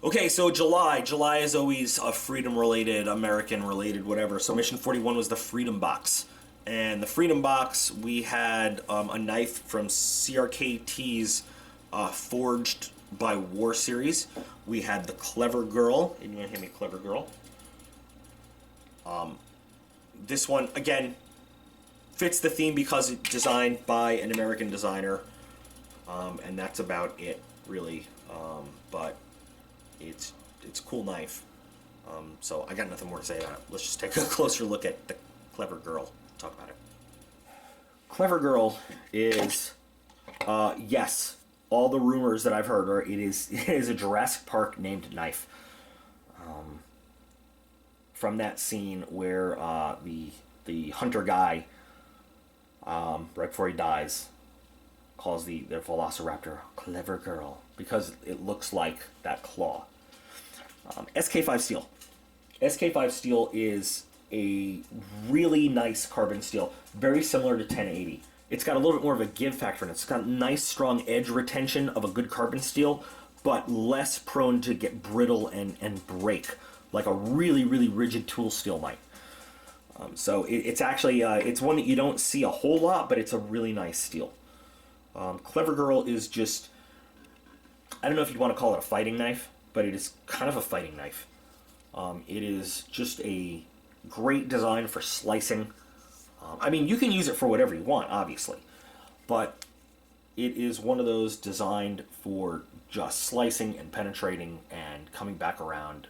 Okay, so July. July is always a freedom-related, American-related, whatever. So Mission 41 was the Freedom Box. And the Freedom Box, we had a knife from CRKT's Forged by War series. We had the Clever Girl. And you want to hand me Clever Girl? This one, again, fits the theme because it's designed by an American designer. And that's about it, really. But it's a cool knife. So I got nothing more to say about it. Let's just take a closer look at the Clever Girl. Talk about it. Clever Girl is, yes, all the rumors that I've heard are it is a Jurassic Park named knife. From that scene where the hunter guy, right before he dies, calls the Velociraptor Clever Girl because it looks like that claw. SK5 steel. SK5 steel is a really nice carbon steel, very similar to 1080. It's got a little bit more of a give factor in it. It's got nice strong edge retention of a good carbon steel, but less prone to get brittle and break like a really, really rigid tool steel might. So it's actually, it's one that you don't see a whole lot, but it's a really nice steel. Clever Girl is just, I don't know if you'd want to call it a fighting knife, but it is kind of a fighting knife. It is just a great design for slicing. I mean, you can use it for whatever you want, obviously, but it is one of those designed for just slicing and penetrating and coming back around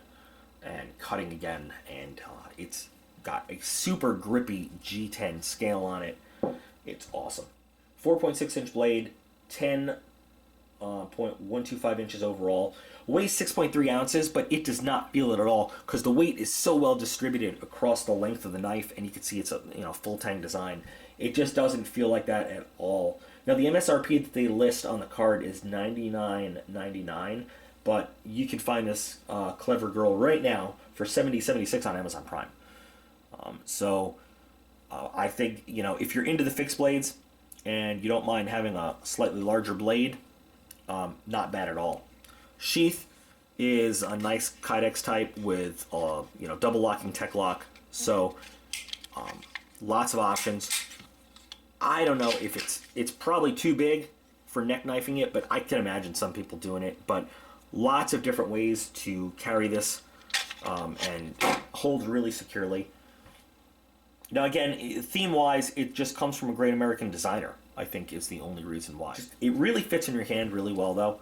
and cutting again, and it's got a super grippy G10 scale on it. It's awesome. 4.6 inch blade, 10.125 inches overall, weighs 6.3 ounces, but it does not feel it at all because the weight is so well distributed across the length of the knife, and you can see it's a full tang design. It just doesn't feel like that at all. Now the MSRP that they list on the card is $99.99, but you can find this Clever Girl right now for $70.76 on Amazon Prime. I think if you're into the fixed blades and you don't mind having a slightly larger blade, not bad at all. Sheath is a nice Kydex type with double locking tech lock, so lots of options. I don't know if it's probably too big for neck knifing it, but I can imagine some people doing it. But lots of different ways to carry this and hold really securely. Now again, theme-wise, it just comes from a great American designer, I think is the only reason why. It really fits in your hand really well, though.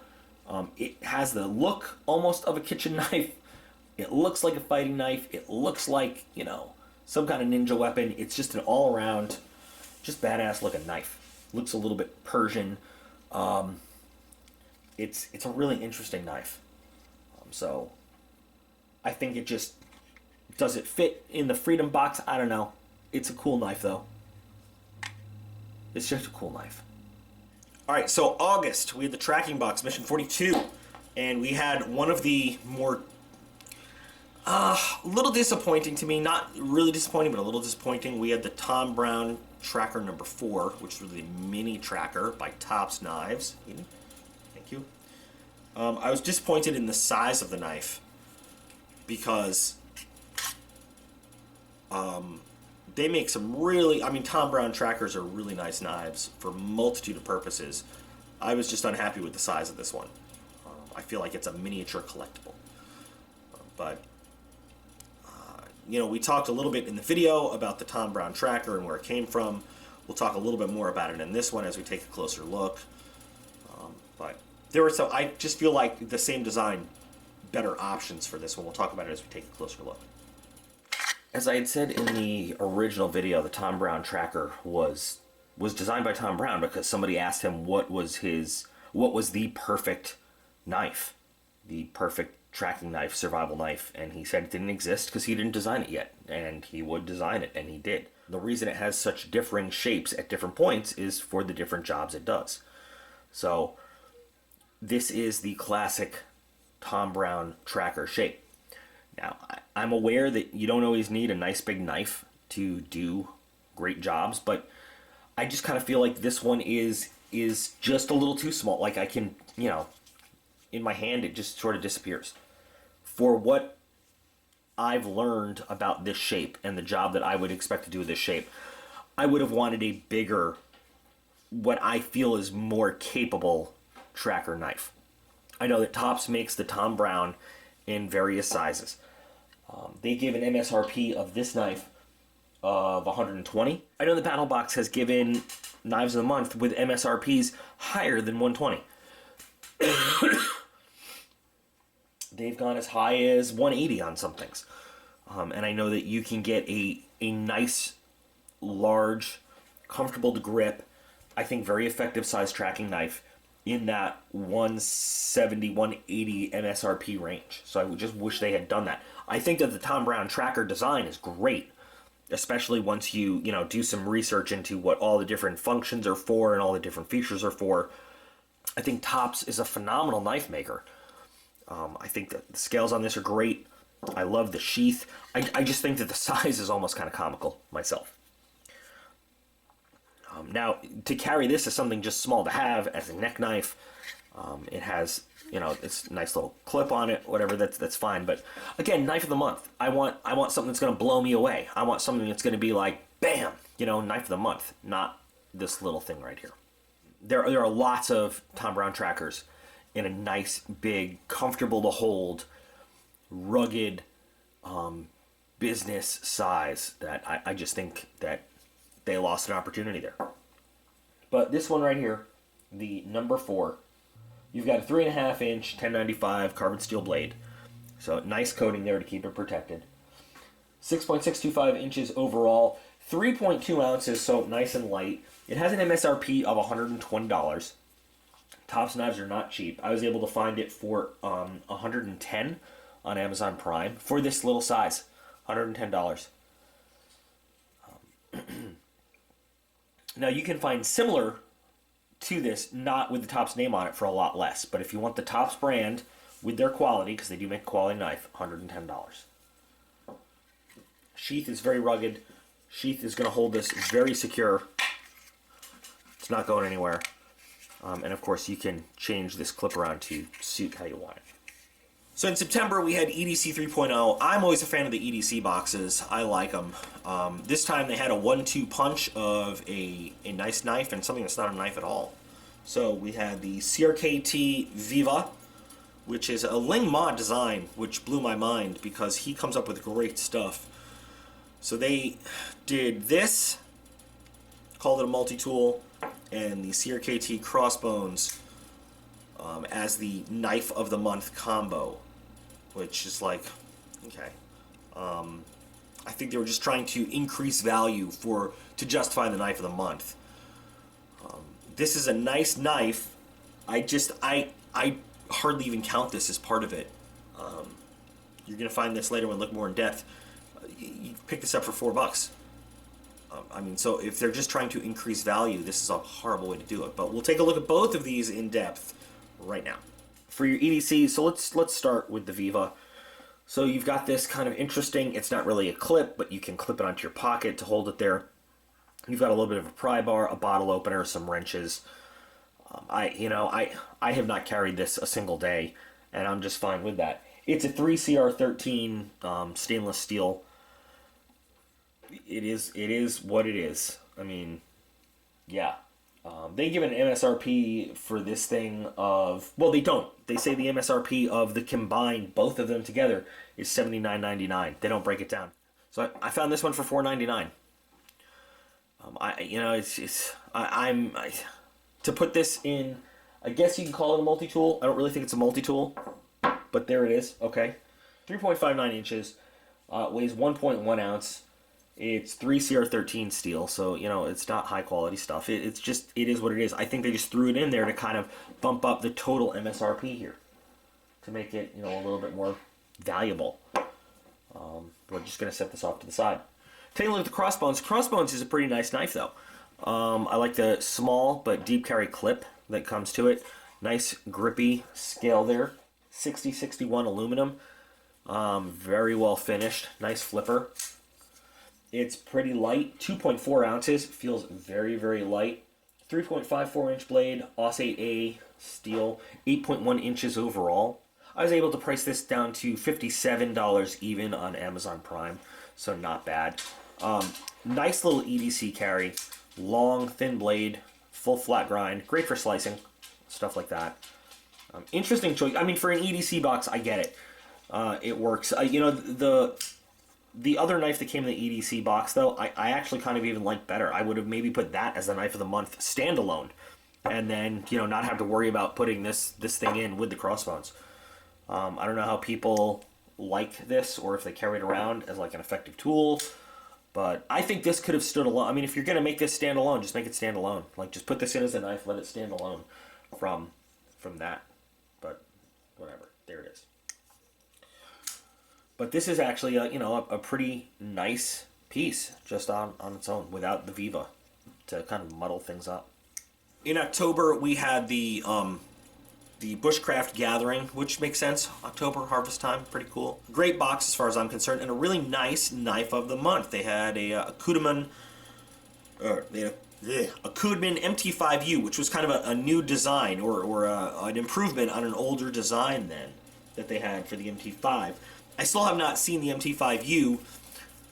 It has the look almost of a kitchen knife. It looks like a fighting knife. It looks like, some kind of ninja weapon. It's just an all-around, just badass looking knife. Looks a little bit Persian. It's a really interesting knife. So I think it just, does it fit in the Freedom Box? I don't know. It's a cool knife, though. It's just a cool knife. All right, so August, we had the tracking box, Mission 42, and we had one of the more, a little disappointing to me, not really disappointing, but a little disappointing. We had the Tom Brown Tracker number 4, which was the mini tracker by Tops Knives. Thank you. I was disappointed in the size of the knife because they make some really, Tom Brown trackers are really nice knives for a multitude of purposes. I was just unhappy with the size of this one. I feel like it's a miniature collectible. We talked a little bit in the video about the Tom Brown tracker and where it came from. We'll talk a little bit more about it in this one as we take a closer look. But there were some, I just feel like the same design, better options for this one. We'll talk about it as we take a closer look. As I had said in the original video, the Tom Brown tracker was designed by Tom Brown because somebody asked him what was the perfect knife, the perfect tracking knife, survival knife, and he said it didn't exist because he didn't design it yet, and he would design it, and he did. The reason it has such differing shapes at different points is for the different jobs it does. So this is the classic Tom Brown tracker shape. Now, I'm aware that you don't always need a nice big knife to do great jobs, but I just kind of feel like this one is just a little too small. Like I can, in my hand, it just sort of disappears. for what I've learned about this shape and the job that I would expect to do with this shape, I would have wanted a bigger, what I feel is more capable tracker knife. I know that Topps makes the Tom Brown in various sizes. They give an MSRP of this knife of 120. I know the BattlBox has given knives of the month with MSRPs higher than 120. They've gone as high as 180 on some things. And I know that you can get a nice, large, comfortable to grip, I think very effective size tracking knife in that 170, 180 MSRP range. So I just wish they had done that. I think that the Tom Brown tracker design is great, especially once you do some research into what all the different functions are for and all the different features are for. I think Topps is a phenomenal knife maker. I think that the scales on this are great. I love the sheath. I just think that the size is almost kind of comical myself. Now, to carry this as something just small to have as a neck knife, it has, it's a nice little clip on it, whatever, that's fine. But again, knife of the month. I want something that's going to blow me away. I want something that's going to be like, bam, knife of the month, not this little thing right here. There are lots of Tom Brown trackers in a nice, big, comfortable to hold, rugged business size that I just think that they lost an opportunity there. But this one right here, the number 4, you've got a 3.5 inch 1095 carbon steel blade. So nice coating there to keep it protected. 6.625 inches overall, 3.2 ounces, so nice and light. It has an MSRP of $120. Topps knives are not cheap. I was able to find it for $110 on Amazon Prime for this little size. $110. Now you can find similar to this, not with the Topps name on it, for a lot less. But if you want the Topps brand with their quality, because they do make a quality knife, $110. Sheath is very rugged. Sheath is going to hold this very secure. It's not going anywhere. And of course you can change this clip around to suit how you want it. So in September we had EDC 3.0. I'm always a fan of the EDC boxes. I like them. This time they had a 1-2 punch of a nice knife and something that's not a knife at all. So we had the CRKT Viva, which is a Ling Ma design, which blew my mind because he comes up with great stuff. So they did this, called it a multi-tool, and the CRKT Crossbones as the knife of the month combo, which is like, okay. I think they were just trying to increase value to justify the knife of the month. This is a nice knife. I hardly even count this as part of it. You're gonna find this later when we look more in depth. You pick this up for $4. So if they're just trying to increase value, this is a horrible way to do it. But we'll take a look at both of these in depth right now. For your EDC, so let's start with the Viva. So you've got this kind of interesting, it's not really a clip, but you can clip it onto your pocket to hold it there. You've got a little bit of a pry bar, a bottle opener, some wrenches. I have not carried this a single day, and I'm just fine with that. It's a 3CR13 stainless steel. It is what it is. I mean, yeah. They give an MSRP for this thing of, well, they don't. They say the MSRP of the combined, both of them together, is $79.99. They don't break it down. So I found this one for $4.99. To put this in, I guess you can call it a multi-tool. I don't really think it's a multi-tool, but there it is. Okay, 3.59 inches, weighs 1.1 ounce. It's 3CR13 steel, so it's not high quality stuff. It is what it is. I think they just threw it in there to kind of bump up the total MSRP here, to make it a little bit more valuable. We're just gonna set this off to the side. Taking a look at the Crossbones. Crossbones is a pretty nice knife though. I like the small but deep carry clip that comes to it. Nice grippy scale there. 6061 aluminum. Very well finished. Nice flipper. It's pretty light, 2.4 ounces, feels very, very light. 3.54 inch blade, AUS 8A steel, 8.1 inches overall. I was able to price this down to $57 even on Amazon Prime, so not bad. Nice little EDC carry, long, thin blade, full flat grind, great for slicing, stuff like that. Interesting choice. I mean, for an EDC box, I get it. It works. You know, the other knife that came in the EDC box, though, I actually kind of even like better. I would have maybe put that as the knife of the month standalone, and then, you know, not have to worry about putting this thing in with the crossbones. I don't know how people like this, or if they carry it around as like an effective tool, but I think this could have stood alone. I mean, if you're going to make this stand alone, just make it stand alone. Like, just put this in as a knife, let it stand alone from that. But whatever, there it is. But this is actually a pretty nice piece just on its own without the Viva to kind of muddle things up. In October, we had the Bushcraft Gathering, which makes sense. October, harvest time, pretty cool. Great box as far as I'm concerned, and a really nice knife of the month. They had a Kudman MT5U, which was kind of a new design, or an improvement on an older design then that they had for the MT5. I still have not seen the MT5U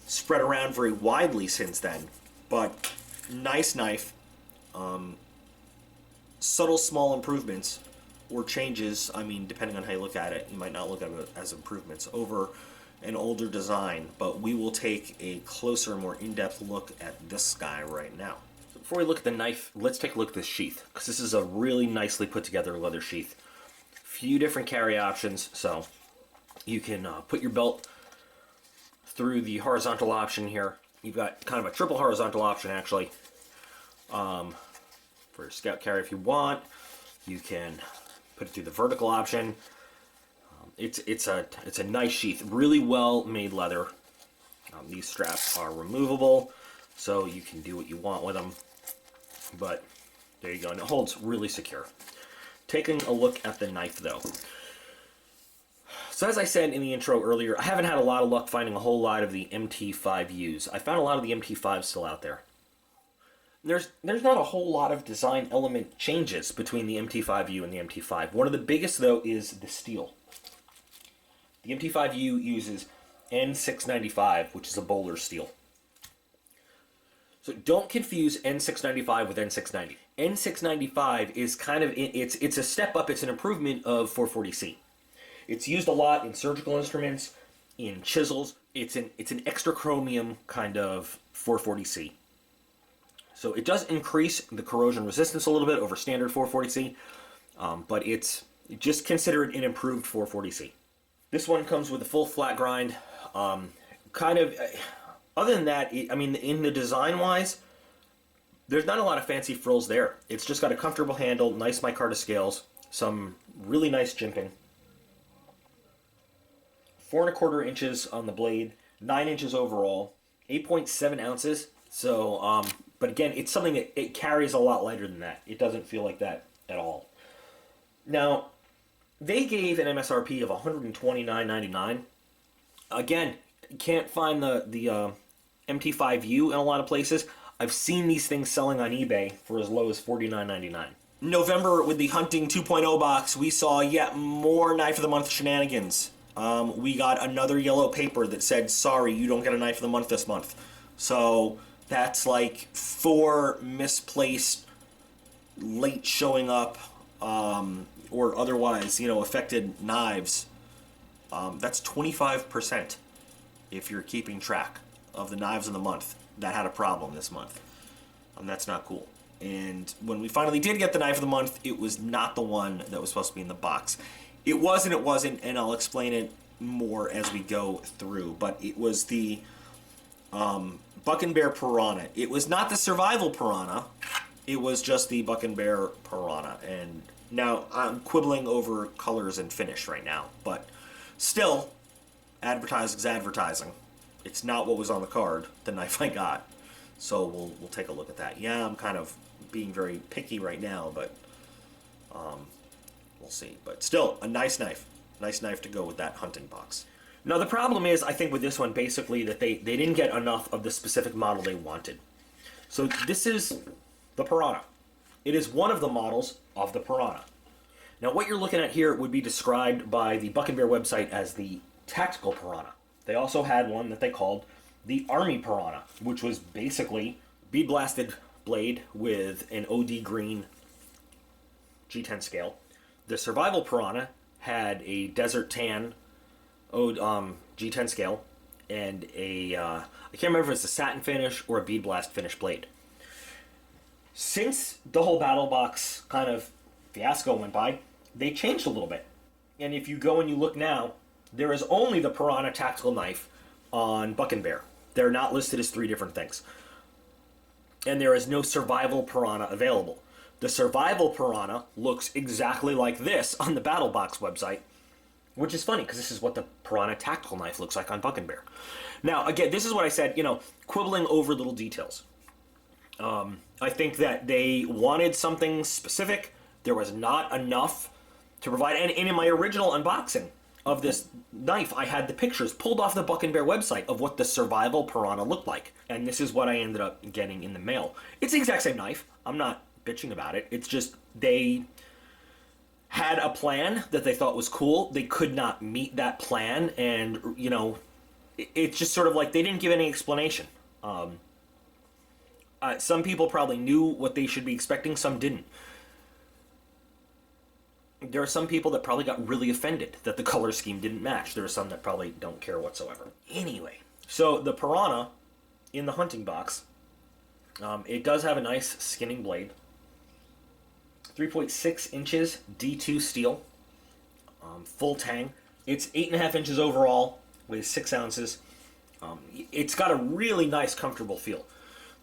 spread around very widely since then, but nice knife. Subtle small improvements or changes, I mean, depending on how you look at it, you might not look at it as improvements over an older design, but we will take a closer and more in-depth look at this guy right now. So before we look at the knife, let's take a look at this sheath, because this is a really nicely put together leather sheath. Few different carry options, so you can put your belt through the horizontal option here. You've got kind of a triple horizontal option, actually, for scout carry if you want. You can put it through the vertical option. It's a nice sheath, really well made leather. These straps are removable, so you can do what you want with them. But there you go, and it holds really secure. Taking a look at the knife, though. So as I said in the intro earlier, I haven't had a lot of luck finding a whole lot of the MT5Us. I found a lot of the MT5s still out there. There's not a whole lot of design element changes between the MT5U and the MT5. One of the biggest, though, is the steel. The MT5U uses N695, which is a bowler steel. So don't confuse N695 with N690. N695 is kind of, it's a step up, it's an improvement of 440C. It's used a lot in surgical instruments, in chisels. It's an extra chromium kind of 440C. So it does increase the corrosion resistance a little bit over standard 440C, but just consider it an improved 440C. This one comes with a full flat grind. Other than that, I mean, in the design-wise, there's not a lot of fancy frills there. It's just got a comfortable handle, nice micarta scales, some really nice jimping. 4 1/4 inches on the blade, 9 inches overall, 8.7 ounces. So, but again, it's something that it carries a lot lighter than that. It doesn't feel like that at all. Now, they gave an MSRP of $129.99. Again, can't find the MT5U in a lot of places. I've seen these things selling on eBay for as low as $49.99. November, with the Hunting 2.0 box, we saw yet more Knife of the Month shenanigans. We got another yellow paper that said, sorry, you don't get a Knife of the Month this month. So that's like 4 misplaced, late showing up, or otherwise, affected knives. That's 25% if you're keeping track of the knives of the month that had a problem this month. That's not cool. And when we finally did get the Knife of the Month, it was not the one that was supposed to be in the box. It was and it wasn't, and I'll explain it more as we go through. But it was the Buck and Bear Piranha. It was not the Survival Piranha. It was just the Buck and Bear Piranha. And now I'm quibbling over colors and finish right now. But still, advertising's advertising. It's not what was on the card, the knife I got. So we'll take a look at that. Yeah, I'm kind of being very picky right now, but we'll see. But still, a nice knife. Nice knife to go with that hunting box. Now, the problem is, I think with this one, basically, that they didn't get enough of the specific model they wanted. So this is the Piranha. It is one of the models of the Piranha. Now what you're looking at here would be described by the Buck and Bear website as the Tactical Piranha. They also had one that they called the Army Piranha, which was basically bead blasted blade with an OD green G10 scale. The Survival Piranha had a Desert Tan G10 scale and a, I can't remember if it's a satin finish or a bead blast finish blade. Since the whole BattlBox kind of fiasco went by, they changed a little bit. And if you go and you look now, there is only the Piranha tactical knife on Buck and Bear. They're not listed as 3 different things. And there is no Survival Piranha available. The Survival Piranha looks exactly like this on the BattlBox website, which is funny because this is what the Piranha tactical knife looks like on Buck and Bear. Now, again, this is what I said, quibbling over little details. I think that they wanted something specific. There was not enough to provide. And in my original unboxing of this knife, I had the pictures pulled off the Buck and Bear website of what the Survival Piranha looked like. And this is what I ended up getting in the mail. It's the exact same knife. I'm not bitching about it. It's just they had a plan that they thought was cool. They could not meet that plan. And, it's just sort of like they didn't give any explanation. Some people probably knew what they should be expecting. Some didn't. There are some people that probably got really offended that the color scheme didn't match. There are some that probably don't care whatsoever. Anyway, so the Piranha in the hunting box, it does have a nice skinning blade. 3.6 inches D2 steel, full tang. It's 8.5 inches overall, weighs 6 ounces. It's got a really nice, comfortable feel.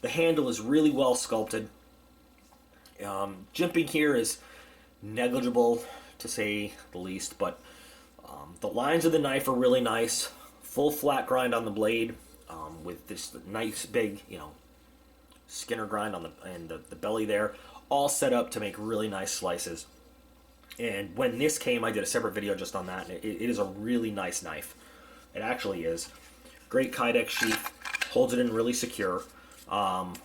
The handle is really well sculpted. Jimping here is negligible, to say the least, but the lines of the knife are really nice. Full flat grind on the blade, with this nice big, Skinner grind on the belly there, all set up to make really nice slices. And when this came, I did a separate video just on that. It is a really nice knife. It actually is. Great Kydex sheath, holds it in really secure,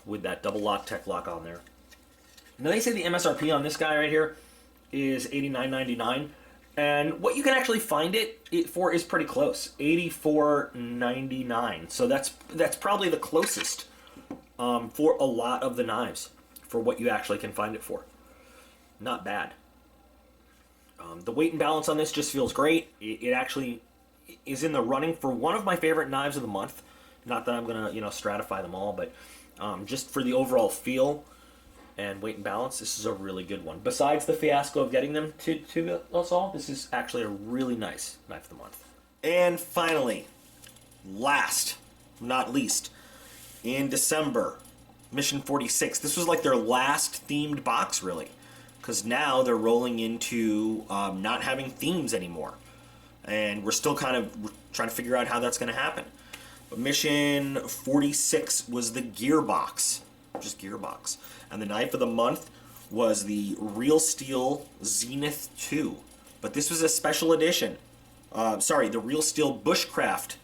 with that double lock tech lock on there. Now they say the MSRP on this guy right here is $89.99, and what you can actually find it for is pretty close, $84.99. So that's probably the closest for a lot of the knives for what you actually can find it for. Not bad. The weight and balance on this just feels great. It actually is in the running for one of my favorite knives of the month. Not that I'm gonna stratify them all, but just for the overall feel and weight and balance, this is a really good one. Besides the fiasco of getting them to us all, this is actually a really nice knife of the month. And finally, last not least, in December, Mission 46. This was like their last themed box, really, because now they're rolling into not having themes anymore. And we're still kind of trying to figure out how that's going to happen. But Mission 46 was the gearbox, just gearbox. And the knife of the month was the Real Steel Zenith 2. But this was a special edition. The Real Steel Bushcraft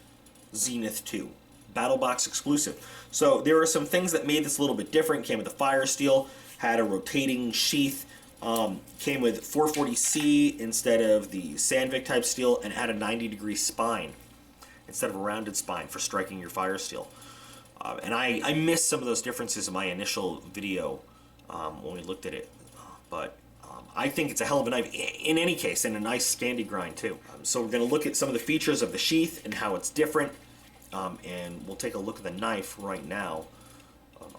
Zenith 2. BattlBox exclusive. So there are some things that made this a little bit different. Came with the fire steel, had a rotating sheath, came with 440C instead of the Sandvik type steel, and had a 90-degree spine instead of a rounded spine for striking your fire steel. And I missed some of those differences in my initial video when we looked at it. But I think it's a hell of a knife in any case, and a nice standing grind too. So we're going to look at some of the features of the sheath and how it's different. And we'll take a look at the knife right now.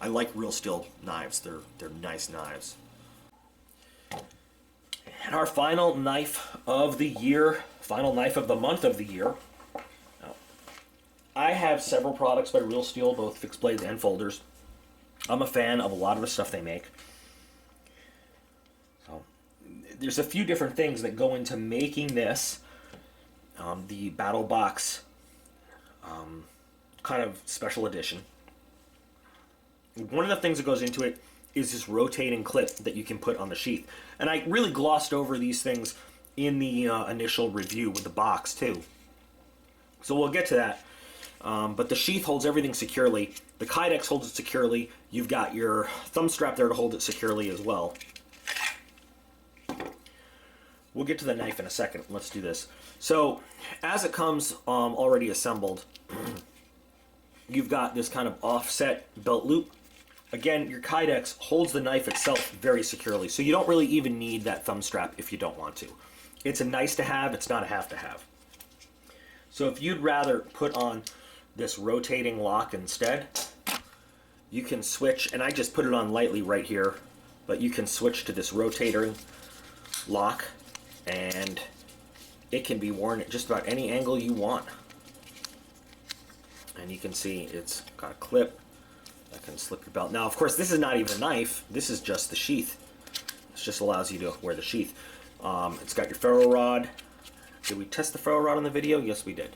I like Real Steel knives. They're nice knives. And our final knife of the year, final knife of the month of the year. Now, I have several products by Real Steel, both fixed blades and folders. I'm a fan of a lot of the stuff they make. So, there's a few different things that go into making this the BattlBox kind of special edition. One of the things that goes into it is this rotating clip that you can put on the sheath. And I really glossed over these things in the initial review with the box too. So we'll get to that. But the sheath holds everything securely. The Kydex holds it securely. You've got your thumb strap there to hold it securely as well. We'll get to the knife in a second. Let's do this. So, as it comes already assembled, you've got this kind of offset belt loop. Again, your Kydex holds the knife itself very securely, so you don't really even need that thumb strap if you don't want to. It's a nice to have, it's not a have to have. So if you'd rather put on this rotating lock instead, you can switch, and I just put it on lightly right here, but you can switch to this rotating lock, and it can be worn at just about any angle you want. And you can see it's got a clip that can slip your belt. Now, of course, this is not even a knife. This is just the sheath. This just allows you to wear the sheath. It's got your ferro rod. Did we test the ferro rod on the video? Yes, we did.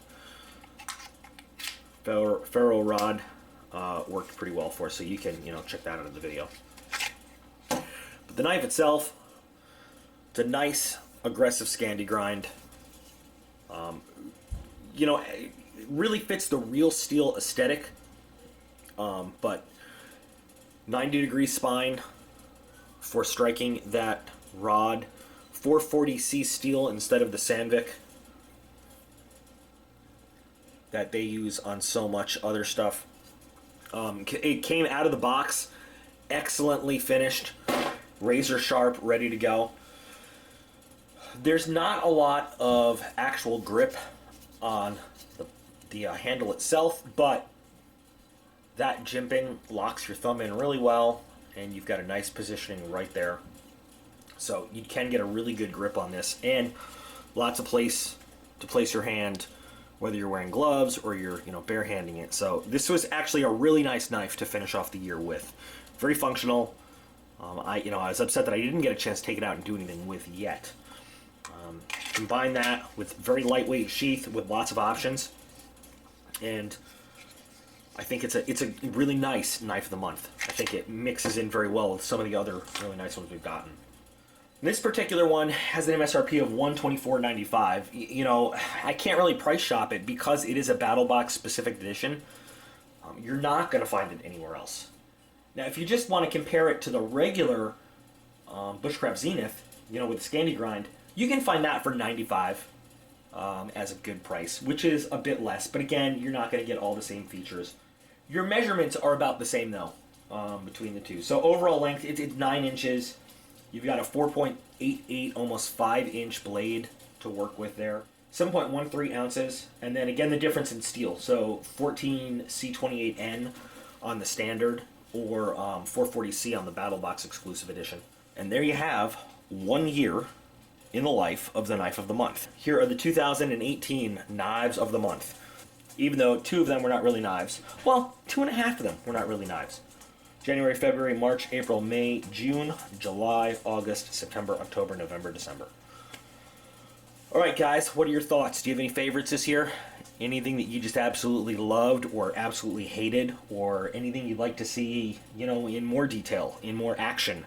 Ferro rod worked pretty well for us, so you can, check that out in the video. But the knife itself, it's a nice, aggressive Scandi grind. It really fits the real steel aesthetic, but 90-degree spine for striking that rod, 440C steel instead of the Sandvik that they use on so much other stuff. It came out of the box excellently finished, razor sharp, ready to go. There's not a lot of actual grip on the handle itself, but that jimping locks your thumb in really well, and you've got a nice positioning right there. So you can get a really good grip on this, and lots of place to place your hand, whether you're wearing gloves or you're bare-handing it. So this was actually a really nice knife to finish off the year with. Very functional. I was upset that I didn't get a chance to take it out and do anything with yet. Combine that with very lightweight sheath with lots of options, and I think it's a really nice knife of the month. I think it mixes in very well with some of the other really nice ones we've gotten. This particular one has an MSRP of $124.95. I can't really price shop it because it is a BattlBox specific edition. You're not going to find it anywhere else. Now, if you just want to compare it to the regular Bushcraft Zenith, with the Scandi grind, you can find that for $95 as a good price, which is a bit less. But again, you're not going to get all the same features. Your measurements are about the same, though, between the two. So overall length, it's 9 inches. You've got a 4.88, almost 5-inch blade to work with there. 7.13 ounces. And then again, the difference in steel. So 14C28N on the standard, or 440C on the BattlBox exclusive edition. And there you have 1 year in the life of the knife of the month. Here are the 2018 knives of the month. Even though 2 of them were not really knives. Well, 2.5 of them were not really knives. January, February, March, April, May, June, July, August, September, October, November, December. Alright guys, what are your thoughts? Do you have any favorites this year? Anything that you just absolutely loved or absolutely hated? Or anything you'd like to see, in more detail, in more action?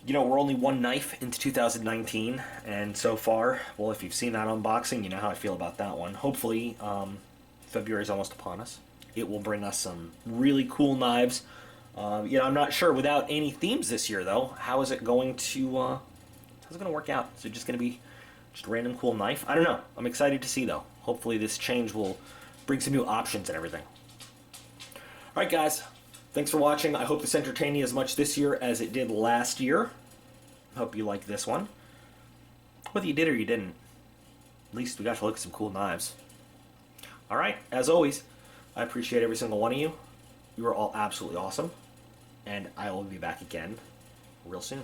We're only 1 knife into 2019, and so far, well, if you've seen that unboxing, you know how I feel about that one. Hopefully, February is almost upon us. It will bring us some really cool knives. I'm not sure, without any themes this year, though, how's it going to work out? Is it just going to be just a random cool knife? I don't know. I'm excited to see, though. Hopefully this change will bring some new options and everything. All right, guys. Thanks for watching. I hope this entertained you as much this year as it did last year. Hope you like this one. Whether you did or you didn't, at least we got to look at some cool knives. All right, as always, I appreciate every single one of you. You are all absolutely awesome, and I will be back again real soon.